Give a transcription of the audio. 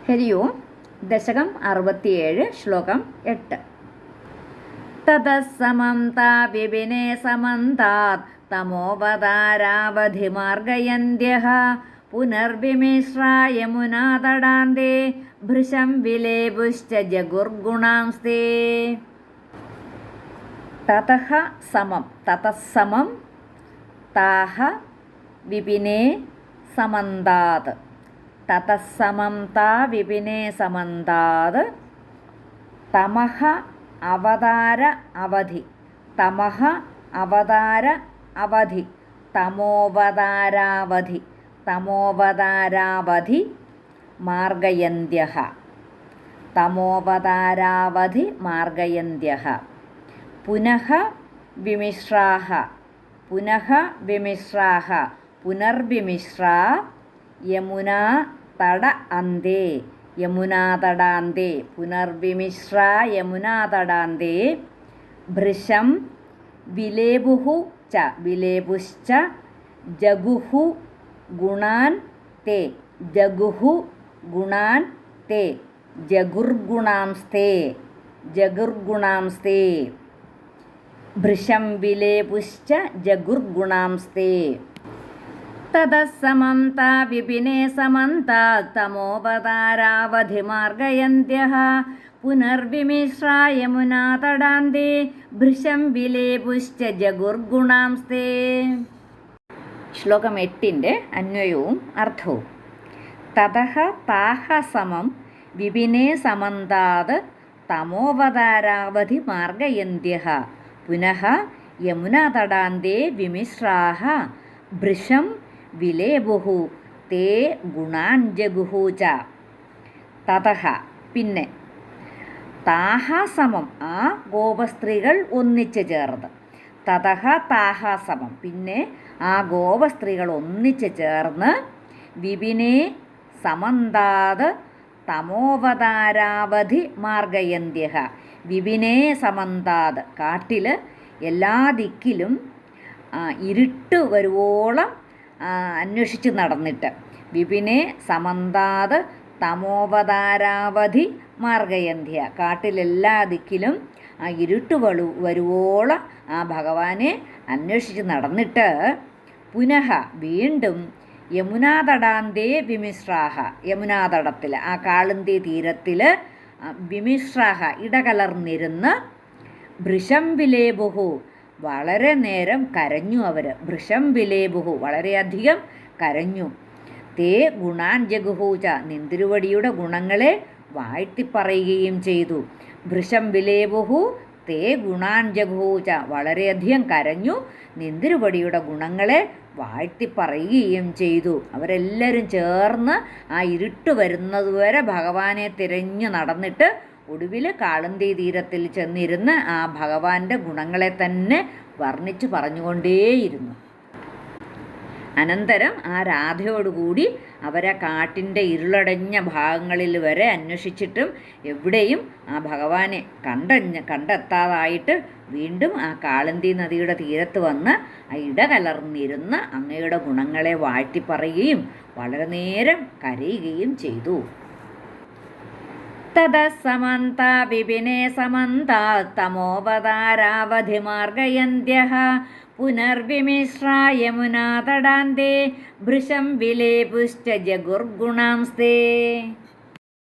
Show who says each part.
Speaker 1: ഹരി ഓം. ദശകം 67, ശ്ലോകം 8. തതസ്സമം താ വിപിനേ സമന്താത് തമോവതാരാവധിമാർഗയന്ത്യഃ പുനർവിമിശ്രായ യമുനാതടാന്തേ ഭൃശം വിലേപുശ്ച ജഗുർഗുണാംസ്തേ. തതഃ സമം താഹ വിപിനേ സമന്താത്. തതസ്സമം താ വിപിനേ സമന്താത് തമഃ അവതാര അവധി. തമഃ അവതാര അവധി തമോവതാരാവധി. തമോവതാരാവധി മാർഗയന്ത്യഃ. തമോവതാരാവധി മാർഗയന്ത്യഃ. പുനഃ വിമിശ്രാः. പുനഃ വിമിശ്രാः. പുനർവിമിശ്രാ യമുനാ തട അന്തേ. യമുനാതടാന്തേ. പുനർവിമിശ്രാ യമുനാതടാന്തേ ഭൃശം വിലേപുഃ ച. വിലേപുശ്ച ജഗുഃ ഗുണാൻ തേ. ജഗുഃ ഗുണാൻ തേ. ജഗുർഗുണാംസ്തേ. ജഗുർഗുണാംസ്തേ. ഭൃശം വിലേപുശ്ച ജഗുർഗുണാംസ്തേ. തതസ്സമം താ വിപിനേ സമന്താത് തമോവതാരാവധിമാർഗയന്ത്യഃ പുനർവിമിശ്രാ യമുനാതടാന്തേ ഭൃശം വിലേപുശ്ച ജഗുർഗുണാംസ്തേ. ശ്ലോകം 8 അന്വയവും അർത്ഥവും. തതഃ താഹ സമം വിപിനേ സമന്താത് തമോവതാരാവധി മാർഗയന്ത്യഃ പുനഃ യമുനാതടാന്തേ വിമിശ്രാः ഭൃശം വിലേപുഃ തേ ഗുണാൻ ജഗുഃ ച. തതഃ പിന്നെ. താഹ സമം ആ ഗോപസ്ത്രീകൾ ഒന്നിച്ചു ചേർന്ന്. തതഃ താഹ സമം പിന്നെ ആ ഗോപസ്ത്രീകൾ ഒന്നിച്ചു ചേർന്ന് വിപിനേ സമന്താത് തമോവതാരാവധി മാർഗയന്ത്യഃ. വിപിനേ സമന്താത് കാട്ടിൽ എല്ലാ ദിക്കിലും ഇരുട്ട് വരുവോളം അന്വേഷിച്ച് നടന്നിട്ട്. വിപിനേ സമന്താത് തമോവതാരാവധി മാർഗയന്ധ്യ. കാട്ടിലെല്ലാ ദിക്കിലും ആ ഇരുട്ട് വരുവോളം ആ ഭഗവാനെ അന്വേഷിച്ച് നടന്നിട്ട് പുനഃ വീണ്ടും യമുനാതടാന്തേ വിമിശ്രാഹ. യമുനാതടത്തിൽ ആ കാളിന്തി തീരത്തിൽ വിമിശ്രാഹ ഇടകലർന്നിരുന്ന് ഭൃശം വിലേപുഃ വളരെ നേരം കരഞ്ഞു അവർ. ഭൃശം വിലേപുഃ വളരെയധികം കരഞ്ഞു. തേ ഗുണാൻ ജഗുഃ ച നിന്തിരുവടിയുടെ ഗുണങ്ങളെ വാഴ്ത്തിപ്പറയുകയും ചെയ്തു. ഭൃശം വിലേപുഃ തേ ഗുണാൻ ജഗുഃ ച വളരെയധികം കരഞ്ഞു. നിന്തിരുവടിയുടെ ഗുണങ്ങളെ വാഴ്ത്തിപ്പറയുകയും ചെയ്തു. അവരെല്ലാവരും ചേർന്ന് ആ ഇരുട്ട് വരുന്നതുവരെ ഭഗവാനെ തിരഞ്ഞു നടന്നിട്ട് ഒടുവിൽ കാളിന്തി തീരത്തിൽ ചെന്നിരുന്ന് ആ ഭഗവാന്റെ ഗുണങ്ങളെ തന്നെ വർണ്ണിച്ചു പറഞ്ഞുകൊണ്ടേയിരുന്നു. അനന്തരം ആ രാധയോടുകൂടി അവരെ കാട്ടിൻ്റെ ഇരുളടഞ്ഞ ഭാഗങ്ങളിൽ വരെ അന്വേഷിച്ചിട്ടും എവിടെയും ആ ഭഗവാനെ കണ്ടെത്താതായിട്ട് വീണ്ടും ആ കാളിന്തി നദിയുടെ തീരത്ത് വന്ന് ആ ഇടകലർന്നിരുന്ന് അങ്ങയുടെ ഗുണങ്ങളെ വാഴ്ത്തിപ്പറയുകയും വളരെ നേരം കരയുകയും ചെയ്തു. തതസ്സമം താ വിപിനേ സമന്താത് തമോവതാരാവധി മാർഗയന്ത്യഃ പുനർവിമിശ്രാ യമുനാതടാന്തേ ഭൃശം വിലേപുശ്ച ജഗുർഗുണാംസ്തേ.